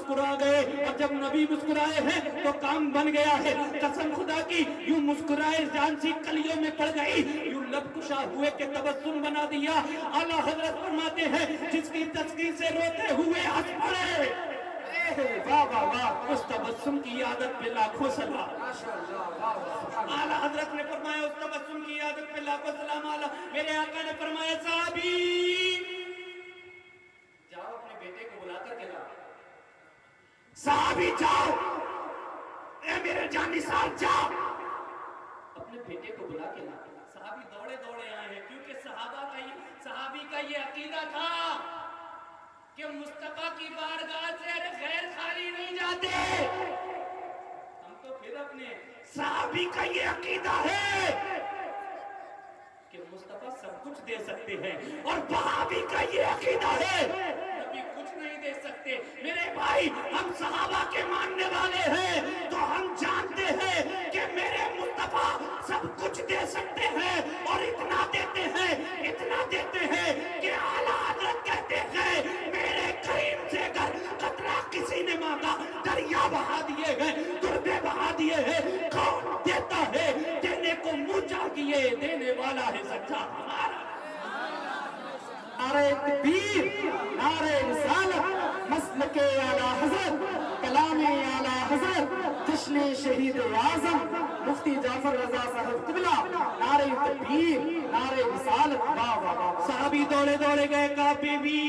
मुस्कुरा गए, और जब नबी मुस्कुराए हैं तो काम बन गया है। कसम खुदा की, यूं मुस्कुराए जान सी कलियों में पड़ गई, यूं लब कुशा हुए के तबस्सुम बना दिया। आला हजरत फरमाते हैं जिसकी तस्कीर से रोते हुए हंस पड़े, वाह वाह वाह, उस तबस्सुम की आदत पे लाखों सलाम। आला हजरत ने फरमाया उस तबस्सुम की आदत पे लाखों सलाम। आला मेरे आका ने फरमाया साहबी जाओ अपने बेटे को बुलाकर के लाओ। साहबी जाओ, ए मेरे जानी साहब जाओ, अपने बेटे को बुला के लाओ। साहबी दौड़े दौड़े आए हैं, क्योंकि सहाबी का ये अकीदा था कि मुस्तफा की बारगाह से अरे गैर खाली नहीं जाते। हम तो फिर अपने सहाबी का ये अकीदा है कि मुस्तफा सब कुछ दे सकते हैं, और वहाबी का ये अकीदा है नबी कुछ नहीं दे सकते। मेरे भाई, हम सहाबा के मानने वाले हैं तो हम जानते हैं कि मेरे मुस्तफा सब कुछ दे सकते हैं, और इतना देते हैं कि आला हज़रत कहते हैं मेरे करीम से अगर कतरा किसी ने मांगा दरिया बहा दिए हैं, दुर्बे बहा दिए हैं। कौन देता है? देने को मुंह चाहिए, देने वाला है सच्चा हमारा। नारे तकबीर, नारे रिसालत, मसलके आला हज़रत, कलामे आला हज़रत, जश्न शहीद आज़म मुफ्ती जाफर रज़ा साहब क़िबला, नारे तकबीर, नारे रिसालत, वाह वाह वाह। साहबी दौड़े दौड़े गए, कहा बीबी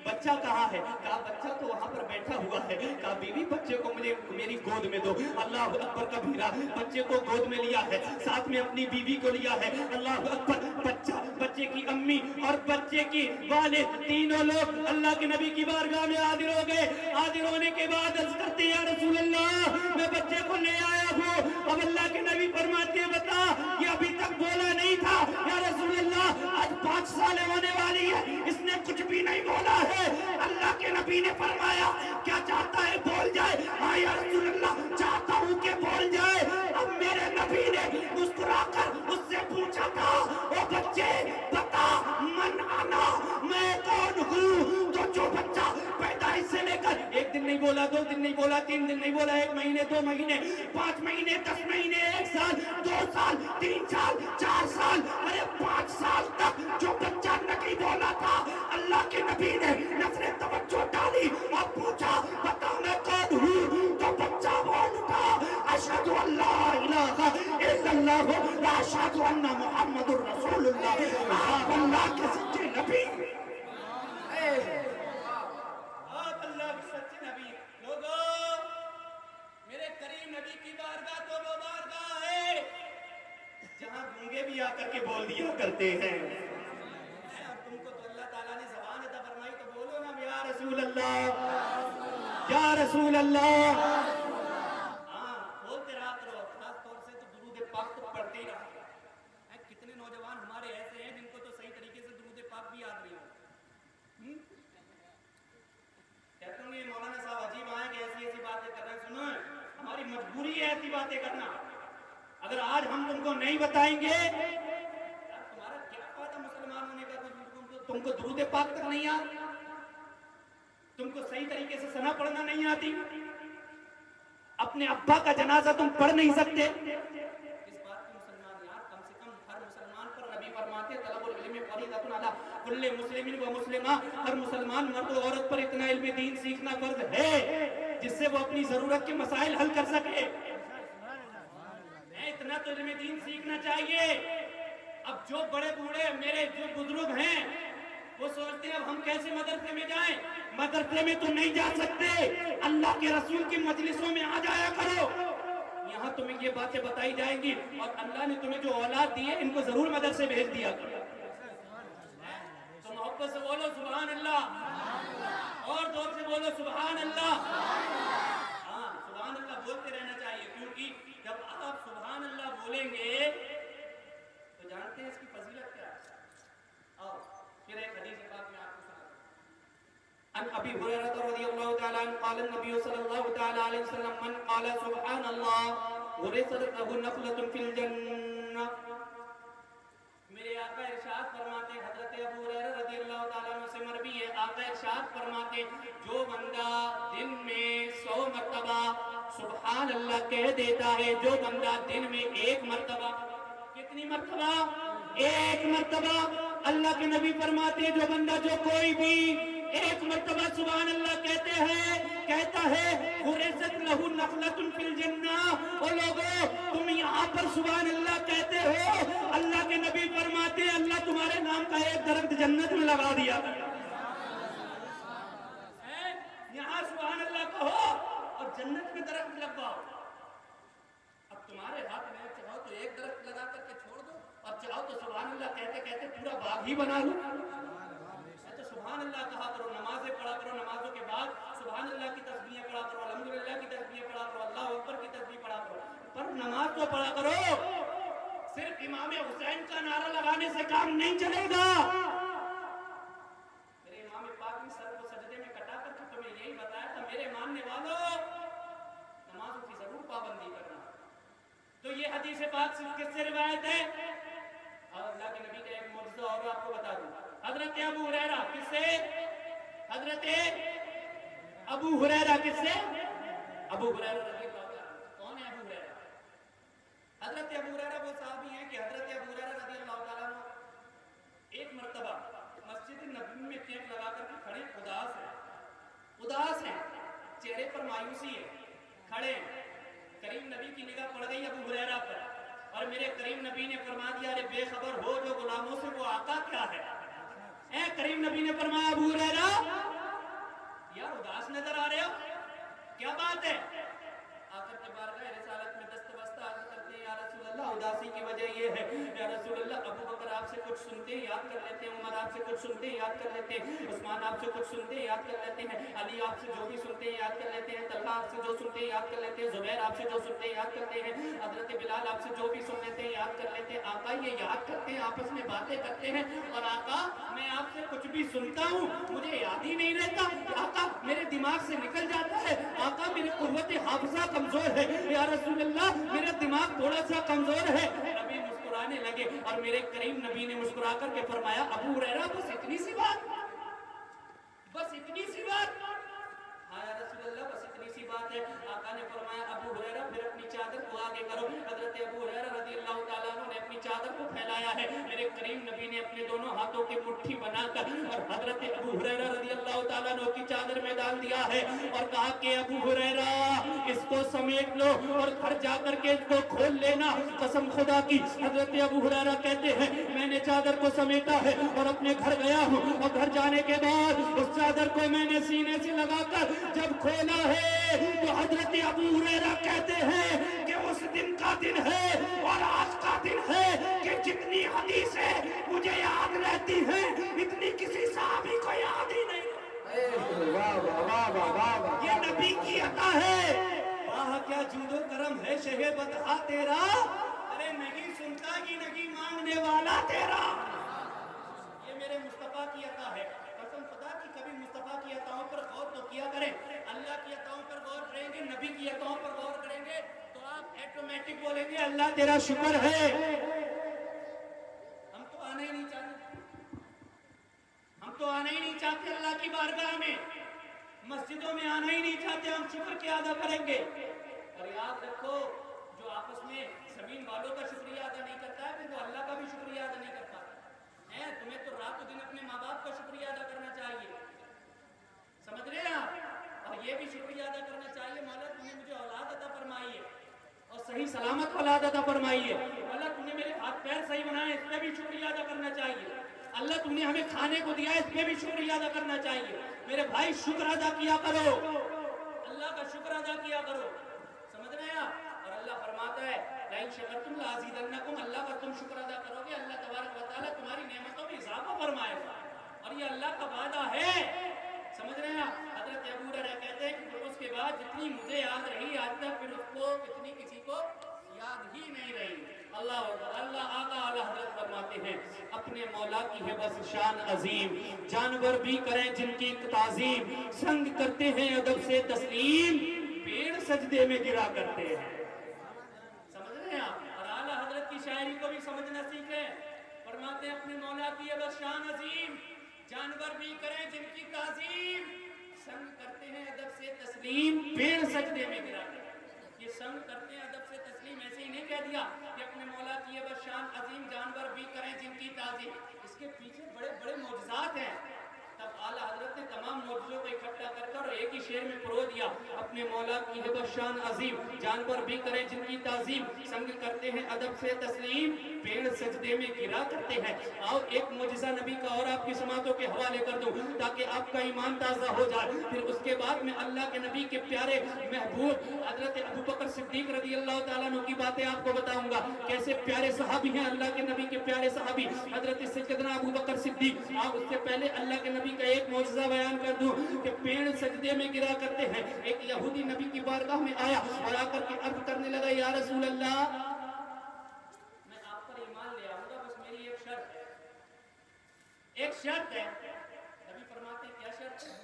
बच्चा कहाँ है? कहा बच्चा तो वहां पर बैठा हुआ है। कहा बीबी बच्चे को मुझे मेरी गोद में दो। अल्लाह अकबर कबीरा, बच्चे को गोद में लिया है, साथ में अपनी बीवी को लिया है। अल्लाह अकबर, बच्चा, बच्चे की अम्मी और बच्चे की वालिद, तीनों लोग अल्लाह के नबी की बारगाह में हाजिर हो गए। हाजिर होने के बाद अर्ज़ करते या रसूल अल्लाह, मैं बच्चे को ले आया हूँ। अब अल्लाह के नबी फरमाते हैं बता, ये अभी तक बोला नहीं था या रसूल अल्लाह, आज 5 साल होने वाली है, इसने कुछ भी नहीं बोला है। अल्लाह के नबी ने फरमाया क्या चाहता है बोल जाए? हाँ या रसूल अल्लाह, चाहता हूँ कि बोल जाए। अब मेरे नबी ने मुस्कुराकर उससे पूछा था, ओ बच्चे बता मन आना, मैं कौन हूँ? तो जो बच्चा पैदाइश से लेकर 1 दिन नहीं बोला, 2 दिन नहीं बोला, 3 दिन नहीं बोला, 1 महीने, 2 महीने, 5 महीने, 10 महीने, 1 साल, 2 साल, 3 साल, 4 साल, अरे 5 साल तक जो बच्चा नहीं बोला था, अल्लाह के नबी ने नजरे तवज्जो डाली और पूछा बता मैं कौन हूँ? तो बच्चा बोल उठा अशहदु अल्ला इलाहा इल्लल्लाह व अशहदु अन्ना मुहम्मदुर रसूलुल्लाह। आप अल्लाह के सच्चे नबी, आप अल्लाह के सच्चे नबी। लोगों, मेरे करीम नबी की बारगाह तो वो बारगाह है जहां गूंगे भी आकर के बोल दिया करते हैं। और तुमको तो अल्लाह ताला ने ज़बान अता फरमाई, तो बोलो ना या रसूल अल्लाह, या रसूल अल्लाह। हाँ, बोलते रहा करो, खास तौर से तो दुरूद पाक तो पढ़ते ही रहा। कितने नौजवान हमारे ऐसे हैं जिनको तो सही तरीके से दुरूद पाक भी याद नहीं हो। कहते होंगे मौलाना साहब अजीब आए कि ऐसी ऐसी बातें कर रहे हैं। सुनो, हमारी मजबूरी है ऐसी बातें करना। अगर आज हम तुमको नहीं बताएंगे, तुम्हारा क्या फायदा मुसलमान होने का? तुमको दुरूद पाक तक नहीं आता, तुमको सही तरीके से सना पढ़ना नहीं आती, अपने अब्बा का जनाजा तुम पढ़ नहीं सकते। इस बात की मुसलमान यार, कम से कम हर मुसलमान पर नबी फरमाते तलबुल इल्म फरीदतुन अला कुल्ले मुस्लिमिन व मुस्लिमा, हर मुसलमान मर्द और औरत पर इतना इल्म दीन सीखना फर्ज है जिससे वो अपनी जरूरत के मसाइल हल कर सके। इतना तो इल्म दीन सीखना चाहिए। अब जो बड़े बूढ़े मेरे जो बुजुर्ग हैं वो सोचते हैं अब हम कैसे मदरसे में जाएं। मदरसे में तो नहीं जा सकते, अल्लाह के रसूल की मजलिसों में आ जाया करो, यहाँ तुम्हें ये बातें बताई जाएंगी। और अल्लाह ने तुम्हें जो औलाद दी है इनको जरूर मदरसे भेज दिया करो। तो मोहब्बत से बोलो सुभान अल्लाह, और जोर से बोलो सुभान अल्लाह। हाँ, सुभान अल्लाह बोलते रहना चाहिए, क्योंकि जब आप सुभान अल्लाह बोलेंगे तो जानते हैं इसकी फजीलत क्या है। और फिर एक हदीस पाक में आपको सुनाता हूं। अन अबी हुरैरा रज़ियल्लाहु तआला अन्हु क़ाल नबी सल्लल्लाहु तआला अलैहि वसल्लम मन क़ाल सुभान अल्लाह गुरिसत लहु नफ़लतुन फिल जन्नह। मेरे आका इरशाद फरमाते, हजरत अबू हुरैरा रज़ियल्लाहु तआला अन्हु से मरवी है, आका इरशाद फरमाते जो बंदा दिन में मर्तबा सुभान अल्लाह कह देता है, जो बंदा दिन में एक मर्तबा, कितनी मर्तबा? एक मर्तबा। अल्लाह के नबी फरमाते हैं, जो बंदा, जो कोई भी एक मर्तबा सुभान अल्लाह कहता है गुरसत लहू नखलतुन फिल जन्ना। ओ लोगों, तुम यहाँ पर सुभान अल्लाह कहते हो, अल्लाह के नबी फरमाते हैं अल्लाह तुम्हारे नाम का एक दरख्त जन्नत में लगा दिया। यहाँ सुभान अल्लाह कहो और जन्नत में दरख्त लगवाओ। अब तुम्हारे हाथ में, चाहो तो एक दरख्त लगा करके छोड़ दो और चाहो तो सुभान अल्लाह कहते कहते पूरा बाग ही बना लो। तो सुभान अल्लाह कहा करो, नमाजें पढ़ा करो, नमाजों के बाद सुभान अल्लाह की तस्बीहें पढ़ा करो, अल्हम्दुलिल्लाह की तस्बीहें पढ़ा करो, अल्लाह अकबर की तस्बीह पढ़ा करो, पर नमाज तो पढ़ा करो। सिर्फ इमाम हुसैन का नारा लगाने से काम नहीं चलेगा। मेरे इमाम पाक ने सर को सजदे में कटा करके तुम्हें यही बताया था, मेरे मानने वालों नमाजों की जरूर पाबंदी करना। तो ये हदीस पाक किससे रिवायत है? अल्लाह के नबी का एक मौजूदा और आपको बता दूं, हजरत अबू हुरैरा। किससे? हजरत अबू हुरैरा। किससे? अबू हुरैरा रज़ियल्लाहु अन्हु। कौन है अबू हुरैरा? हजरत अबू हुरैरा वो साहबी हैं कि हजरत अबू हुरैरा रज़ियल्लाहु अन्हु एक मर्तबा मस्जिद नबवी में कैंप लगा करके खड़े, उदास हैं, चेहरे पर मायूसी है, खड़े हैं। करीम नबी की निगाह पड़ गई अबू हुरैरा पर और मेरे करीम नबी ने फरमा दिया, अरे बेखबर हो जो गुलामों से, वो आका क्या है? करीम नबी ने फरमाया, अबू हुरैरा यार उदास नजर आ रहे हो, क्या बात है? आकर के बारगाह रिसालत में दस्तबस्ता अर्ज करते हैं, या रसूल अल्लाह उदासी की वजह ये है, या रसूल अल्लाह अबू बकर आपसे कुछ सुनते हैं याद कर लेते हैं, उमर आपसे कुछ सुनते हैं याद कर लेते हैं, उस्मान आपसे कुछ सुनते हैं याद कर लेते हैं, अली आपसे जो भी सुनते हैं याद कर लेते हैं, तलहा आपसे जो सुनते हैं याद कर लेते हैं, जुबैर आपसे जो सुनते हैं याद करते हैं, हजरत बिलाल आपसे जो भी सुन लेते हैं याद कर लेते हैं। आका ये याद करते हैं, आपस में बातें करते हैं, और आका मैं आपसे कुछ भी सुनता हूँ मुझे याद ही नहीं रहता, आका मेरे दिमाग से निकल जाता है, आका मेरी कुव्वत हाफिजा कमजोर है, या रसूल अल्लाह मेरा दिमाग थोड़ा सा कमजोर है। नबी मुस्कुराने लगे और मेरे करीम नबी ने मुस्कुरा करके फरमाया, अबू हुरैरा बस इतनी सी बात, बस इतनी सी बात? हाँ या रसूल अल्लाह बस इतनी सी बात है। आका ने फरमाया, अबू हुरैरा फिर अपनी चादर को आगे करो। हजरत अबू हुरैरा रज़ियल्लाहु ताला अन्हु ने अपनी चादर को फैलाया है, मेरे करीम नबी ने अपने दोनों हाथों की मुट्ठी बनाकर और हजरत अबू हुरैरा रज़ियल्लाहु ताला अन्हु की चादर में डाल दिया है और कहा कि अबू हुरैरा इसको समेट लो और घर जाकर के इसको खोल लेना, कसम खुदा की। हजरत अबू हुरैरा कहते हैं, मैंने चादर को समेटा है और अपने घर गया हूँ, और घर जाने के बाद उस चादर को मैंने सीने से लगाकर जब खोला है तो हजरत अबू हुरैरा कहते हैं कि उस दिन का दिन है और आज का दिन है कि जितनी हदीसें मुझे याद रहती हैं इतनी किसी साहबी को याद ही नहीं। ये नबी की अता है। वाह क्या जूदो करम है शहे बदहा तेरा, अरे नहीं सुनता कि नहीं मांगने वाला तेरा। ये मेरे मुस्तफा की अता है। कसम खुदा की कभी मुस्तफा की अताओं पर गौर तो किया करें, अल्लाह की अताओं पर गौर करेंगे, नबी की अताओं पर गौर करेंगे तो आप ऑटोमेटिक बोलेंगे अल्लाह तेरा शुक्र है। हम तो आना ही नहीं चाहते, हम तो आना ही नहीं चाहते अल्लाह की बारगाह में, मस्जिदों में आना ही नहीं चाहते। हम शुक्र क्या अदा करेंगे? और याद रखो, जो आपस में जमीन वालों का शुक्रिया अदा नहीं करता है फिर वो अल्लाह का भी शुक्रिया अदा नहीं कर पाता है। तुम्हें तो रातों दिन अपने माँ बाप का शुक्रिया अदा करना चाहिए, समझ रहे हैं आप? और ये भी शुक्रिया अदा करना चाहिए, मौला तूने मुझे औलाद अता फरमाई है और सही सलामत औलाद अता फरमाई है, मौला तूने मेरे हाथ पैर सही बनाए, इस पर भी शुक्रिया अदा करना चाहिए। अल्लाह तूने हमें खाने को दिया, इस पे भी शुक्रिया अदा करना चाहिए। मेरे भाई शुक्र अदा किया करो, अल्लाह का शुक्र अदा किया करो, समझ रहे हैं आप? और अल्लाह फरमाता है, लाइन शकरतुम लाज़ीदन्नकुम, अल्लाह का तुम शुक्र अदा करोगे अल्लाह तबारक व तआला तुम्हारी नेमतों में इजाफा फरमाएगा, और ये अल्लाह का वादा है, समझ रहे हैं आप? हजरत अबू हुरैरा कहते हैं कि उसके बाद जितनी मुझे याद रही आज तक फिर उसको इतनी किसी को याद ही नहीं रही। अल्लाह आका आला हज़रत फरमाते हैं, अपने मौला की है बस शान अजीम, जानवर भी करें जिनकी ताज़ीम, संग करते हैं अदब से तस्लीम, पेड़ सजदे में गिरा करते हैं। समझ रहे हैं आप? और आला हज़रत की शायरी को भी समझना सीखें। फरमाते हैं अपने मौला की है बस शान अजीम, जानवर भी करें जिनकी ताज़ीम, संग करते हैं अदब से तस्लीम, पेड़ सजदे में गिरा। ये संग करते हैं अदब से तस्लीम, ऐसे ही नहीं कह दिया कि अपने मौला की ये बशान अजीम जानवर भी करें जिनकी ताज़ीम। इसके पीछे बड़े बड़े मौजज़ात हैं। तब आला हजरत ने तमाम मौजज़ों को इकट्ठा कर एक ही शेर में परो दिया, अपने मौला की है बशान अजीम जानवर भी करें जिनकी ताज़ीम, संग करते हैं अदब से तस्लीम, पेड़ सजदे में गिरा करते हैं। आओ एक मौजज़ा नबी का और आपकी समातों के हवाले कर दूं ताकि आपका ईमान ताज़ा हो जाए। फिर उसके बाद में अल्लाह के नबी के प्यारे महबूब हजरत अबू बकर सिद्दीक रज़ी अल्लाह तआला अन्हु की बातें आपको बताऊंगा। कैसे प्यारे सहाबी हैं अल्लाह के नबी के प्यारे सहाबी हजरत सैयदना अबू बकर सिद्दीक। आप उससे पहले अल्लाह के नबी का एक मौजज़ा बयान कर दूं कि पेड़ सजदे में गिरा करते हैं। एक यहूदी नबी की बारगाह में आया और आकर के अर्ज करने लगा, या रसूल अल्लाह, मैं आप पर ईमान ले आऊंगा, बस मेरी एक शर्त है। एक शर्त है। नबी फरमाते क्या शर्त है?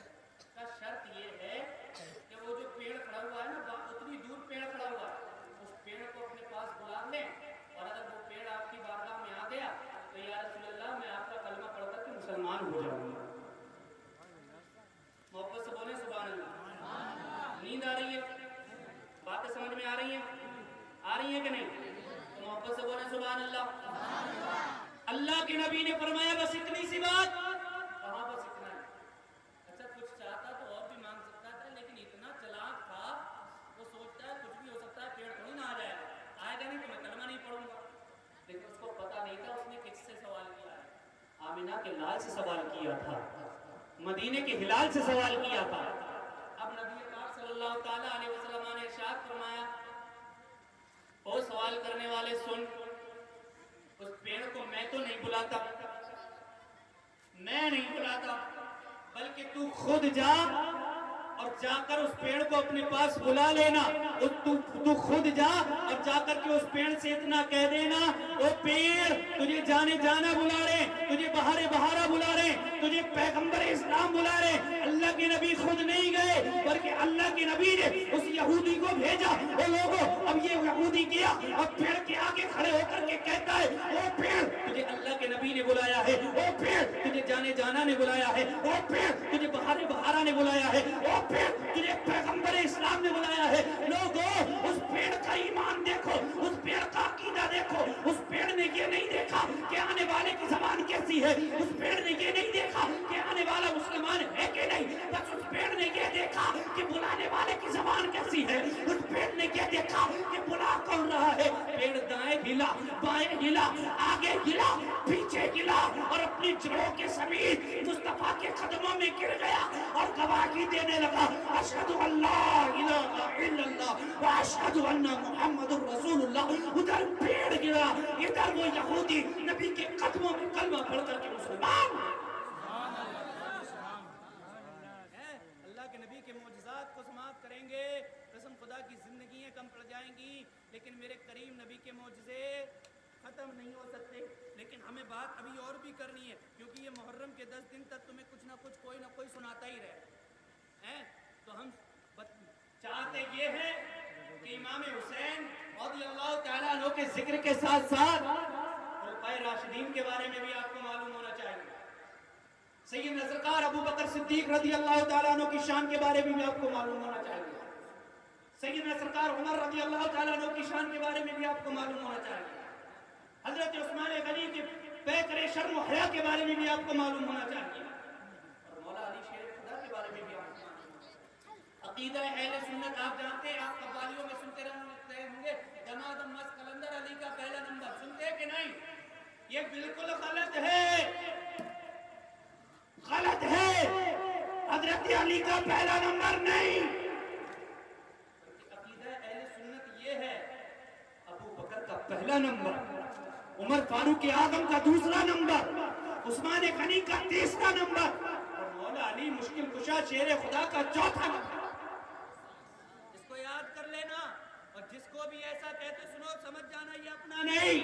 का शर्त ये है कि वो जो पेड़ खड़ा हुआ है ना, उतनी दूर पेड़ खड़ा हुआ है, उस पेड़ को अपने पास बुला लें और अगर वो पेड़ आपकी बारगाह में आ गया तो या रसूल अल्लाह, मैं आपका कलमा पढ़ करके मुसलमान हो जाऊंगा। मोहब्बत से बोले सुभान अल्लाह। नींद आ रही है? बातें समझ में आ रही हैं? आ रही हैं कि नहीं? तो मोहब्बत से बोले सुभान अल्लाह। अल्लाह के नबी ने फरमाया बस इतनी सी बात। कहाँ बस इतना है? अच्छा कुछ चाहता तो और भी मांग सकता था, लेकिन इतना चालाक था वो सोचता है कुछ भी हो सकता है, पेड़ थोड़ी ना आ जाएगा, आएगा नहीं तो मैं कलमा नहीं पढ़ूंगा। लेकिन उसको पता नहीं था उसने किससे सवाल किया है। आमिना के लाल से सवाल किया था, मदीने के हिलाल से सवाल किया था। अब नबी पाक सल्लल्लाहु ताला अलैहि वसल्लम ने इरशाद फरमाया, ओ सवाल करने वाले सुन, उस पेड़ को मैं तो नहीं बुलाता, मैं नहीं बुलाता, बल्कि तू खुद जा और जाकर उस पेड़ को अपने पास बुला लेना। तू खुद जा और जाकर के उस पेड़ से इतना कह देना, ओ पेड़ तुझे जाने जाना बुला रहे, तुझे बहारे बहारा बुला रहे, तुझे पैगंबर इस्लाम बुला रहे। अल्लाह के नबी खुद नहीं गए बल्कि अल्लाह के नबी ने उस यहूदी को भेजा। वो लोगों, अब ये यहूदी गया, अब पेड़ के आगे खड़े होकर के कहता है, ओ पेड़ तुझे अल्लाह के नबी ने बुलाया है, ओ पेड़ तुझे जाने जाना ने बुलाया है, ओ पेड़ तुझे बहारे बहारा ने बुलाया है, ओ पेड़ तुझे पैगंबर इस्लाम ने बुलाया है। लोगों उस पेड़ का ईमान देखो, उस पेड़ का अकीदा देखो। उस पेड़ ने ये नहीं देखा कि आने वाले की जबान कैसी है, उस पेड़ ने ये नहीं देखा कि आने वाला मुसलमान है कि नहीं, बस उस पेड़ ने ये देखा कि बुलाने वाले की जबान कैसी है। उस पेड़ ने ये देखा कि बुला कौन रहा है। पेड़ दाएं हिला, बाएं हिला, आगे हिला, पीछे हिला और अपनी जड़ों के समीप मुस्तफा के कदमों में गिर गया और गवाही देने लगा, अशहदु अल्ला इलाहा इल्लल्लाह व अशहदु अन्ना मुहम्मदुर रसूलुल्लाह। उधर पेड़ गिरा, इधर वो यहूदी नबी के कदमों में कलमा पढ़ करके मुसलमान। अल्लाह के नबी के मौजज़ात को समाप्त करेंगे, कसम खुदा की जिंदगियां कम पड़ जाएंगी, लेकिन मेरे करीम नबी के मौजज़े खत्म नहीं हो सकते। लेकिन हमें बात अभी और भी करनी है, क्योंकि ये मुहर्रम के 10 दिन तक तुम्हें कुछ ना कुछ कोई ना कोई सुनाता ही रहे हैं। तो हम चाहते ये है कि इमाम हुसैन रज़ियल्लाहु ताला अन्हु के जिक्र के साथ साथ खुलफाए राशिदीन के बारे में भी आपको मालूम होना चाहिए। सैयदना सरकार अबू बकर सिद्दीक रज़ियल्लाहु ताला अन्हु की शान के बारे में भी आपको मालूम होना चाहिए। सैयदना सरकार उमर रज़ियल्लाहु ताला अन्हु की शान के बारे में भी आपको मालूम होना चाहिए। हजरत उस्मान गनी के पैकरे शर्म व हया के बारे में भी आपको मालूम होना चाहिए और मौला अली शेर खुदा के बारे में भी आपको मालूम होना चाहिए। अकीदा अहले सुन्नत आप जानते हैं, आप कव्वालियों में सुनते रहे होंगे, जमात मस्त कलंदर अली का पहला नंबर, सुनते हैं कि नहीं? ये बिल्कुल गलत है, गलत है। हजरत अली का पहला नंबर नहीं, अकीदा अहले सुन्नत ये है अबू बकर का पहला नंबर, उमर फारूक आजम का दूसरा नंबर, उस्मान गनी का तीसरा नंबर और मौला अली मुश्किल कुशा शेर खुदा का चौथा नंबर। इसको याद कर लेना और जिसको भी ऐसा कहते सुनो समझ जाना ये अपना नहीं,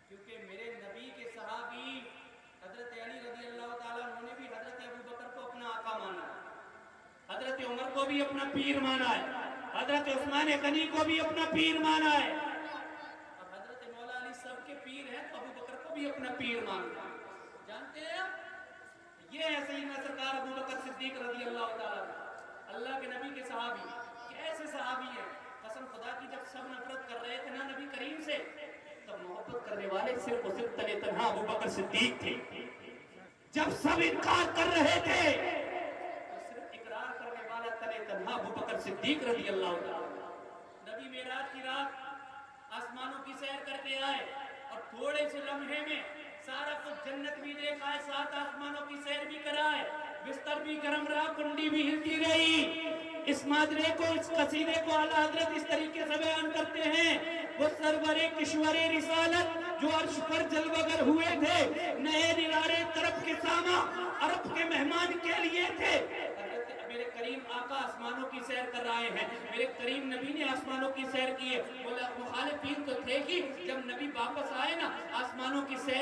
क्योंकि मेरे नबी के सहाबी हजरत अली रज़ियल्लाहु ताला अन्हु ने भी हजरत अबू बकर को अपना आका माना, हजरत उमर को भी अपना पीर माना है, हजरत उस्मान गनी को भी अपना पीर माना है और हजरत मौला अली सबके पीर हैं, तो अबू बकर को भी अपना पीर मानना। जानते हैं ये है सैयदना सरकार अबू बकर सिद्दीक रज़ियल्लाहु ताला। अल्लाह के नबी के सहाबी कैसे सहाबी हैं, कसम खुदा की, जब सब नफरत कर रहे थे ना नबी करीम से, तब मोहब्बत करने वाले सिर्फ और सिर्फ तने तन्हा अबू बकर सिद्दीक थे। जब सब इनकार कर रहे थे तो सिर्फ इकरार करने वाला तने तन्हा अबू बकर सिद्दीक रज़ी अल्लाह ताला। नबी मेराज की रात आसमानों की सैर करके आए और थोड़े से लम्हे में सारा कुछ जन्नत भी देखा है, सात आसमानों की सैर भी कराए, बिस्तर भी गर्म रहा, कुंडी भी हिलती रही। इस माजरे को, इस कसीदे को आला हजरत इस तरीके से बयान करते हैं, वो सरवरे किश्वरे रिसालत जो अर्श पर जलवगर हुए थे, नए निरारे तरफ के सामा अरब के मेहमान के लिए थे। मेरे करीम आका आसमानों की सैर कर रहे हैं, मेरे करीम नबी ने आसमानों की सैर की है। बोला मुखालिफीन तो थे कि जब नबी वापस आए ना आसमानों की सैर